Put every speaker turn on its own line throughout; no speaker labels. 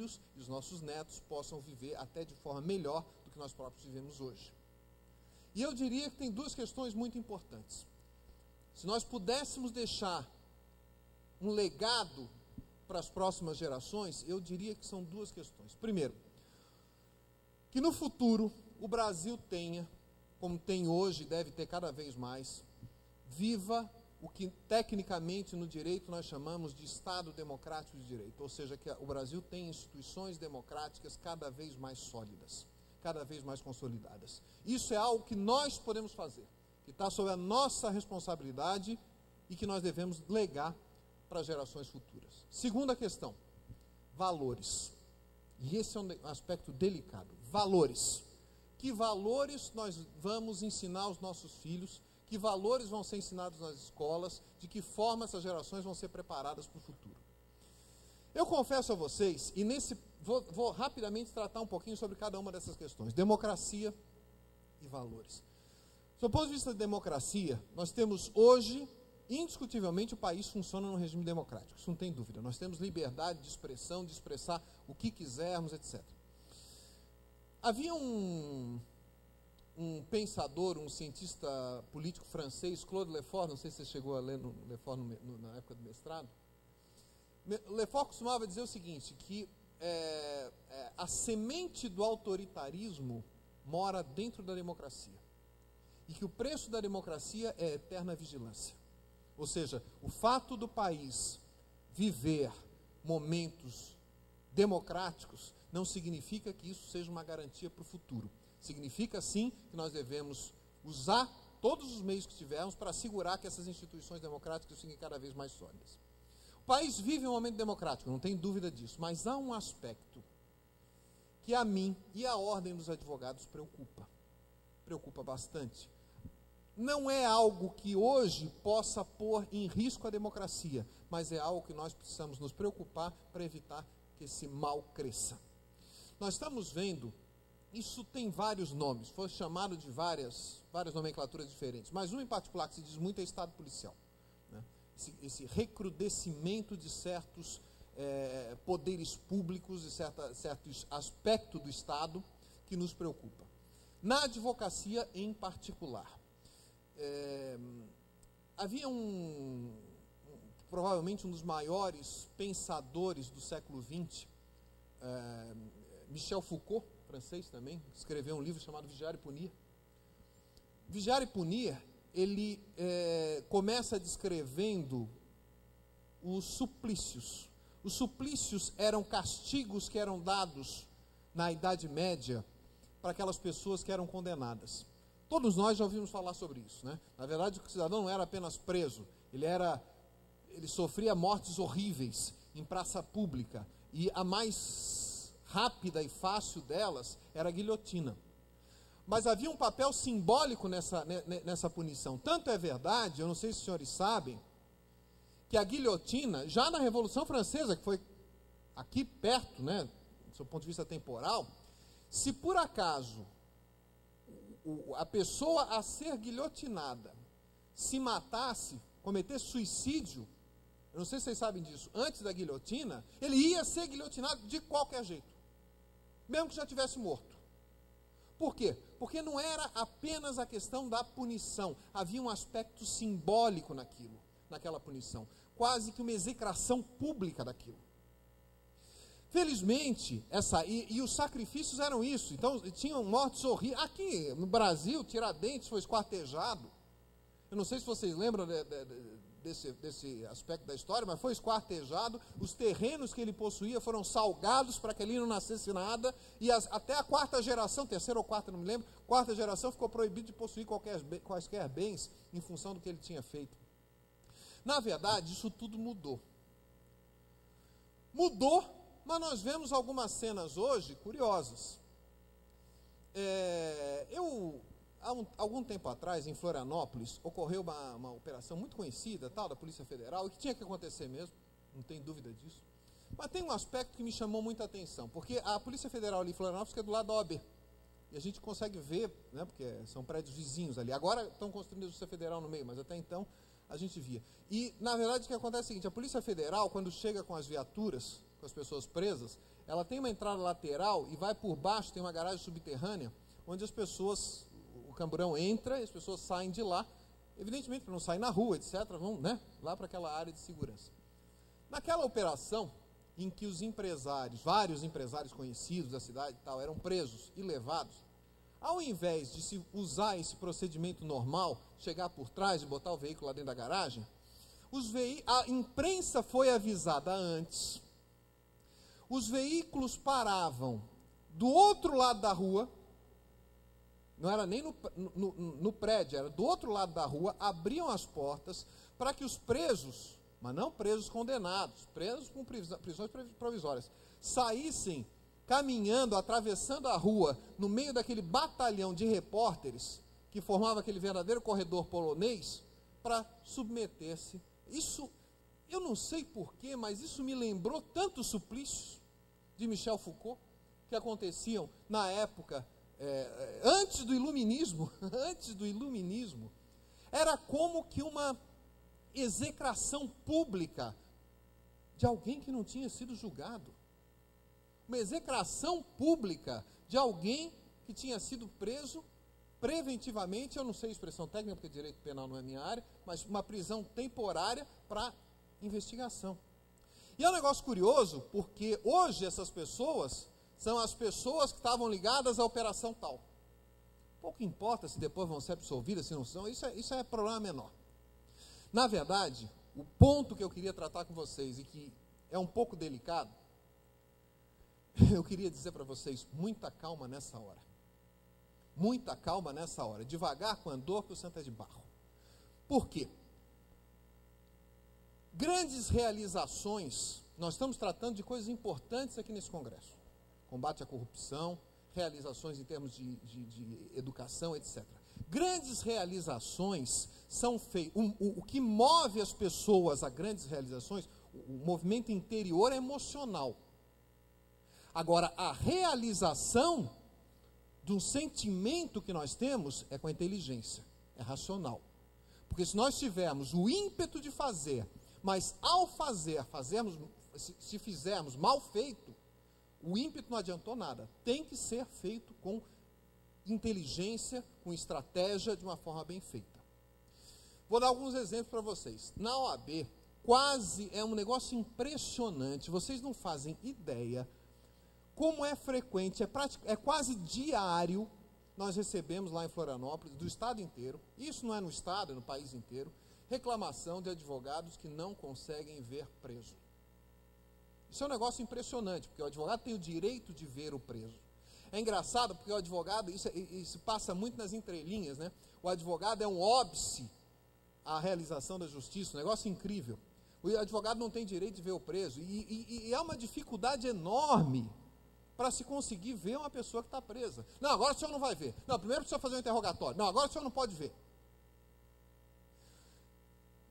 filhos e os nossos netos possam viver até de forma melhor do que nós próprios vivemos hoje. E eu diria que tem duas questões muito importantes. Se nós pudéssemos deixar um legado para as próximas gerações, eu diria que são duas questões. Primeiro, que no futuro o Brasil tenha, como tem hoje, deve ter cada vez mais, viva o que tecnicamente no direito nós chamamos de Estado Democrático de Direito, ou seja, que o Brasil tem instituições democráticas cada vez mais sólidas, cada vez mais consolidadas. Isso é algo que nós podemos fazer, que está sob a nossa responsabilidade e que nós devemos legar para as gerações futuras. Segunda questão, valores. E esse é um aspecto delicado. Valores. Que valores nós vamos ensinar aos nossos filhos? Que valores vão ser ensinados nas escolas? De que forma essas gerações vão ser preparadas para o futuro? Eu confesso a vocês, e vou rapidamente tratar um pouquinho sobre cada uma dessas questões. Democracia e valores. Do ponto de vista da democracia, nós temos hoje, indiscutivelmente, o país funciona num regime democrático. Isso não tem dúvida. Nós temos liberdade de expressão, de expressar o que quisermos, etc. Havia um pensador, um cientista político francês, Claude Lefort, não sei se você chegou a ler Lefort na época do mestrado. Lefort costumava dizer o seguinte, que a semente do autoritarismo mora dentro da democracia. E que o preço da democracia é a eterna vigilância. Ou seja, o fato do país viver momentos democráticos não significa que isso seja uma garantia para o futuro. Significa, sim, que nós devemos usar todos os meios que tivermos para assegurar que essas instituições democráticas fiquem cada vez mais sólidas. O país vive um momento democrático, não tem dúvida disso, mas há um aspecto que a mim e a ordem dos advogados preocupa bastante. Não é algo que hoje possa pôr em risco a democracia, mas é algo que nós precisamos nos preocupar para evitar que esse mal cresça. Nós estamos vendo, isso tem vários nomes, foi chamado de várias nomenclaturas diferentes, mas um em particular que se diz muito é Estado policial. Né? Esse recrudescimento de certos poderes públicos, de certos aspectos do Estado que nos preocupa. Na advocacia em particular. Havia provavelmente um dos maiores pensadores do século XX, Michel Foucault, francês também, escreveu um livro chamado Vigiar e Punir. Vigiar e Punir, ele começa descrevendo os suplícios. Os suplícios eram castigos que eram dados na Idade Média para aquelas pessoas que eram condenadas. Todos nós já ouvimos falar sobre isso, né? Na verdade, o cidadão não era apenas preso, ele sofria mortes horríveis em praça pública, e a mais rápida e fácil delas era a guilhotina. Mas havia um papel simbólico nessa punição. Tanto é verdade, eu não sei se os senhores sabem, que a guilhotina, já na Revolução Francesa, que foi aqui perto, né, do seu ponto de vista temporal, se por acaso a pessoa a ser guilhotinada se matasse, cometesse suicídio, eu não sei se vocês sabem disso, antes da guilhotina, ele ia ser guilhotinado de qualquer jeito, mesmo que já tivesse morto. Por quê? Porque não era apenas a questão da punição, havia um aspecto simbólico naquela punição, quase que uma execração pública daquilo. Felizmente, e os sacrifícios eram isso. Então, tinham mortes horríveis. Aqui no Brasil, Tiradentes foi esquartejado. Eu não sei se vocês lembram desse aspecto da história, mas foi esquartejado. Os terrenos que ele possuía foram salgados para que ele não nascesse nada. E até a quarta geração, terceira ou quarta, não me lembro, quarta geração ficou proibido de possuir quaisquer bens em função do que ele tinha feito. Na verdade, isso tudo mudou. Mas nós vemos algumas cenas hoje curiosas. Há algum tempo atrás, em Florianópolis, ocorreu uma operação muito conhecida, tal, da Polícia Federal, e que tinha que acontecer mesmo, não tem dúvida disso. Mas tem um aspecto que me chamou muita atenção, porque a Polícia Federal ali em Florianópolis fica do lado da OAB, e a gente consegue ver, né, porque são prédios vizinhos ali. Agora estão construindo a Polícia Federal no meio, mas até então a gente via. E, na verdade, o que acontece é o seguinte, a Polícia Federal, quando chega com as viaturas, com as pessoas presas, ela tem uma entrada lateral e vai por baixo, tem uma garagem subterrânea, onde as pessoas, o camburão entra e as pessoas saem de lá, evidentemente para não sair na rua, etc., vão, né, lá para aquela área de segurança. Naquela operação, em que os empresários, vários empresários conhecidos da cidade e tal, eram presos e levados, ao invés de se usar esse procedimento normal, chegar por trás e botar o veículo lá dentro da garagem, a imprensa foi avisada antes, os veículos paravam do outro lado da rua, não era nem no prédio, era do outro lado da rua, abriam as portas para que os presos, mas não presos condenados, presos com prisões provisórias, saíssem caminhando, atravessando a rua, no meio daquele batalhão de repórteres, que formava aquele verdadeiro corredor polonês, para submeter-se. Isso, eu não sei porquê, mas isso me lembrou tantos suplícios de Michel Foucault, que aconteciam na época, antes do iluminismo, era como que uma execração pública de alguém que não tinha sido julgado. Uma execração pública de alguém que tinha sido preso preventivamente, eu não sei a expressão técnica, porque direito penal não é minha área, mas uma prisão temporária para investigação. E é um negócio curioso, porque hoje essas pessoas são as pessoas que estavam ligadas à operação tal. Pouco importa se depois vão ser absolvidas, se não são, isso é problema menor. Na verdade, o ponto que eu queria tratar com vocês, e que é um pouco delicado, eu queria dizer para vocês, muita calma nessa hora. Muita calma nessa hora. Devagar com andor, que o santo é de barro. Por quê? Grandes realizações, nós estamos tratando de coisas importantes aqui nesse congresso. Combate à corrupção, realizações em termos de educação, etc. Grandes realizações são feitas. O que move as pessoas a grandes realizações, o movimento interior é emocional. Agora, a realização de um sentimento que nós temos é com a inteligência, é racional. Porque se nós tivermos o ímpeto de fazer, mas ao se fizermos mal feito, o ímpeto não adiantou nada. Tem que ser feito com inteligência, com estratégia, de uma forma bem feita. Vou dar alguns exemplos para vocês. Na OAB, é um negócio impressionante, vocês não fazem ideia como é frequente, é quase diário, nós recebemos lá em Florianópolis, do estado inteiro, isso não é no estado, é no país inteiro, reclamação de advogados que não conseguem ver preso. Isso é um negócio impressionante, porque o advogado tem o direito de ver o preso. É engraçado, porque o advogado, isso passa muito nas entrelinhas, né? O advogado é um óbice à realização da justiça, um negócio incrível. O advogado não tem direito de ver o preso, e é uma dificuldade enorme para se conseguir ver uma pessoa que está presa. Não, agora o senhor não vai ver. Não, primeiro precisa fazer um interrogatório. Não, agora o senhor não pode ver.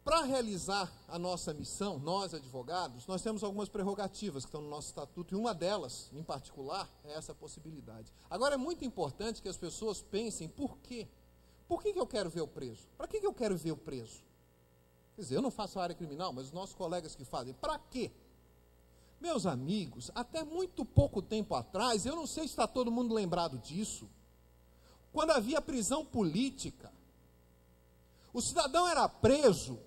Para realizar a nossa missão, nós advogados, nós temos algumas prerrogativas que estão no nosso estatuto, e uma delas, em particular, é essa possibilidade. Agora, é muito importante que as pessoas pensem, por quê? Por que eu quero ver o preso? Para que eu quero ver o preso? Quer dizer, eu não faço a área criminal, mas os nossos colegas que fazem, para quê? Meus amigos, até muito pouco tempo atrás, eu não sei se está todo mundo lembrado disso, quando havia prisão política, o cidadão era preso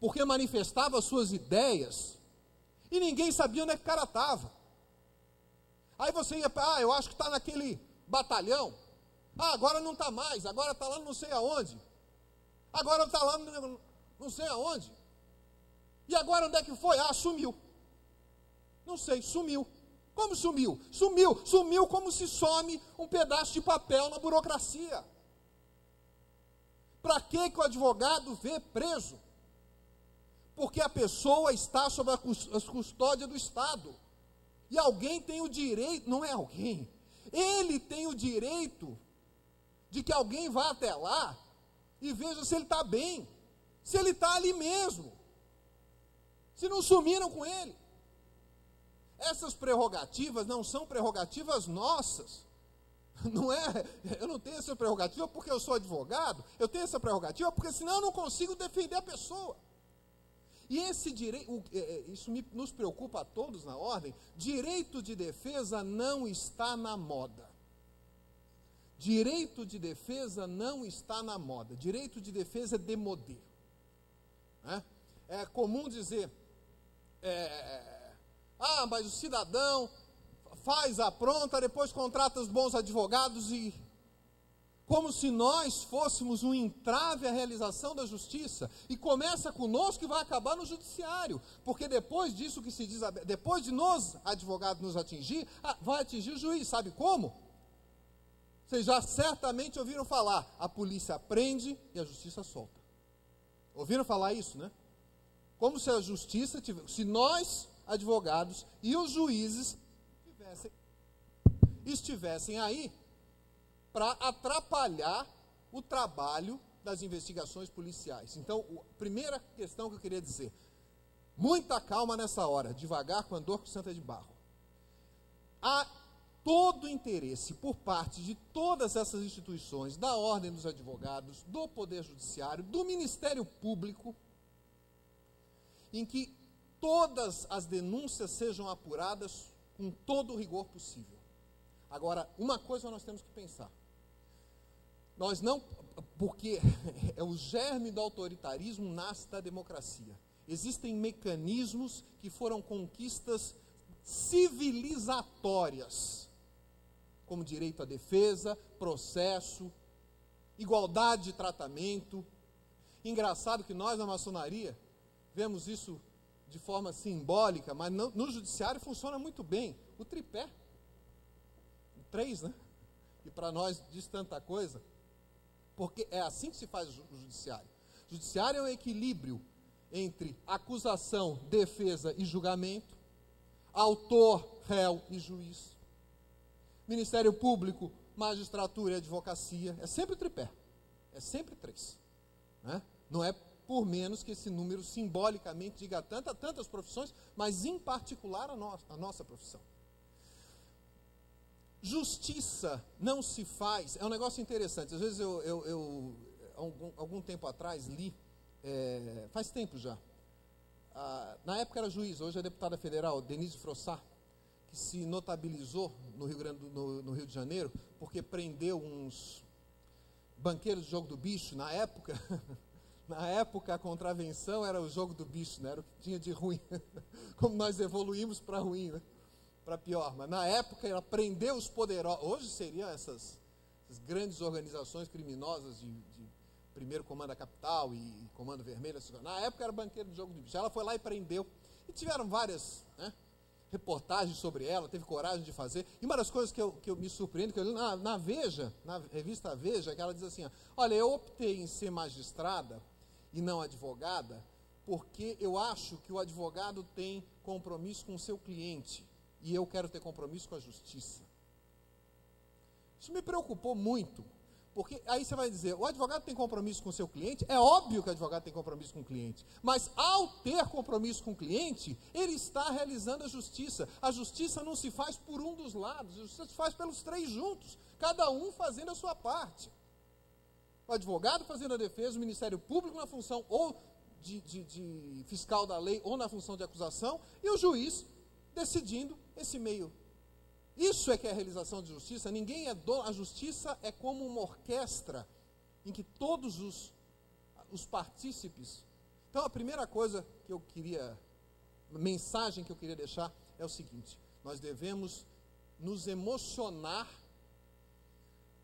porque manifestava suas ideias e ninguém sabia onde é que o cara estava. Aí você ia, eu acho que está naquele batalhão, agora não está mais, agora está lá não sei aonde, agora está lá não sei aonde, e agora onde é que foi? Sumiu. Não sei, sumiu. Como sumiu? Sumiu como se some um pedaço de papel na burocracia. Para que o advogado vê preso? Porque a pessoa está sob a custódia do Estado. E alguém tem o direito, não é alguém, ele tem o direito de que alguém vá até lá e veja se ele está bem, se ele está ali mesmo, se não sumiram com ele. Essas prerrogativas não são prerrogativas nossas. Não é, eu não tenho essa prerrogativa porque eu sou advogado, eu tenho essa prerrogativa porque senão eu não consigo defender a pessoa. E esse direito, isso nos preocupa a todos na ordem, direito de defesa não está na moda. Direito de defesa não está na moda. Direito de defesa é demodê. É comum dizer, mas o cidadão faz a pronta, depois contrata os bons advogados e... Como se nós fôssemos um entrave à realização da justiça. E começa conosco e vai acabar no judiciário. Porque depois disso que se diz, depois de nós, advogados, nos atingir, vai atingir o juiz. Sabe como? Vocês já certamente ouviram falar, a polícia prende e a justiça solta. Ouviram falar isso, né? Como se a justiça se nós, advogados, e os juízes estivessem aí para atrapalhar o trabalho das investigações policiais. Então, a primeira questão que eu queria dizer, muita calma nessa hora, devagar com a dor com santa de barro. Há todo interesse por parte de todas essas instituições, da Ordem dos Advogados, do Poder Judiciário, do Ministério Público, em que todas as denúncias sejam apuradas com todo o rigor possível. Agora, uma coisa nós temos que pensar. Nós não, porque o germe do autoritarismo nasce da democracia. Existem mecanismos que foram conquistas civilizatórias, como direito à defesa, processo, igualdade de tratamento. Engraçado que nós, na maçonaria, vemos isso de forma simbólica, mas no judiciário funciona muito bem. O tripé, o 3, né? E para nós diz tanta coisa. Porque é assim que se faz o judiciário. O judiciário é um equilíbrio entre acusação, defesa e julgamento, autor, réu e juiz, Ministério Público, magistratura e advocacia. É sempre tripé, é sempre 3. Né? Não é por menos que esse número simbolicamente diga tantas profissões, mas em particular a nossa profissão. Justiça não se faz, é um negócio interessante. Às vezes algum tempo atrás li, faz tempo já, na época era juiz, hoje é deputada federal, Denise Frossard, que se notabilizou no Rio de Janeiro, porque prendeu uns banqueiros de jogo do bicho. Na época a contravenção era o jogo do bicho, né? Era o que tinha de ruim. Como nós evoluímos para ruim, né? Para pior, mas na época ela prendeu os poderosos. Hoje seriam essas grandes organizações criminosas de primeiro Comando da Capital e Comando Vermelho. Na época era banqueiro de jogo de bicho. Ela foi lá e prendeu. E tiveram várias reportagens sobre ela, teve coragem de fazer. E uma das coisas que eu me surpreendo, que eu li na Veja, na revista Veja, que ela diz assim, olha, eu optei em ser magistrada e não advogada, porque eu acho que o advogado tem compromisso com o seu cliente. E eu quero ter compromisso com a justiça. Isso me preocupou muito, porque aí você vai dizer, o advogado tem compromisso com o seu cliente? É óbvio que o advogado tem compromisso com o cliente, mas ao ter compromisso com o cliente, ele está realizando a justiça. A justiça não se faz por um dos lados, a justiça se faz pelos 3 juntos, cada um fazendo a sua parte. O advogado fazendo a defesa, o Ministério Público na função ou de fiscal da lei ou na função de acusação, e o juiz decidindo esse meio. Isso é que é a realização de justiça. Ninguém é dono. A justiça é como uma orquestra em que todos os partícipes. Então, a primeira coisa que eu queria, mensagem que eu queria deixar é o seguinte: nós devemos nos emocionar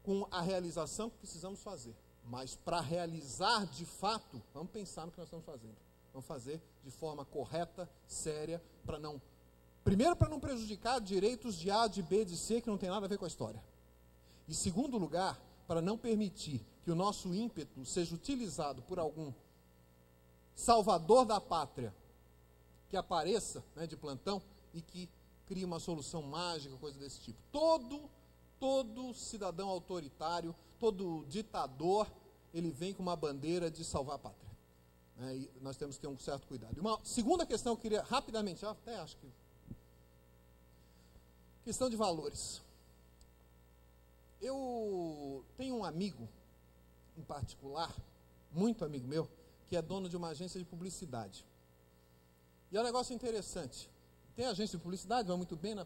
com a realização que precisamos fazer. Mas para realizar de fato, vamos pensar no que nós estamos fazendo. Vamos fazer de forma correta, séria, primeiro, para não prejudicar direitos de A, de B, de C, que não tem nada a ver com a história. E, segundo lugar, para não permitir que o nosso ímpeto seja utilizado por algum salvador da pátria que apareça, né, de plantão e que crie uma solução mágica, coisa desse tipo. Todo cidadão autoritário, todo ditador, ele vem com uma bandeira de salvar a pátria. E nós temos que ter um certo cuidado. E uma segunda questão que eu queria rapidamente, até acho que... Questão de valores. Eu tenho um amigo, em particular, muito amigo meu, que é dono de uma agência de publicidade. E é um negócio interessante. Tem agência de publicidade, vai muito bem na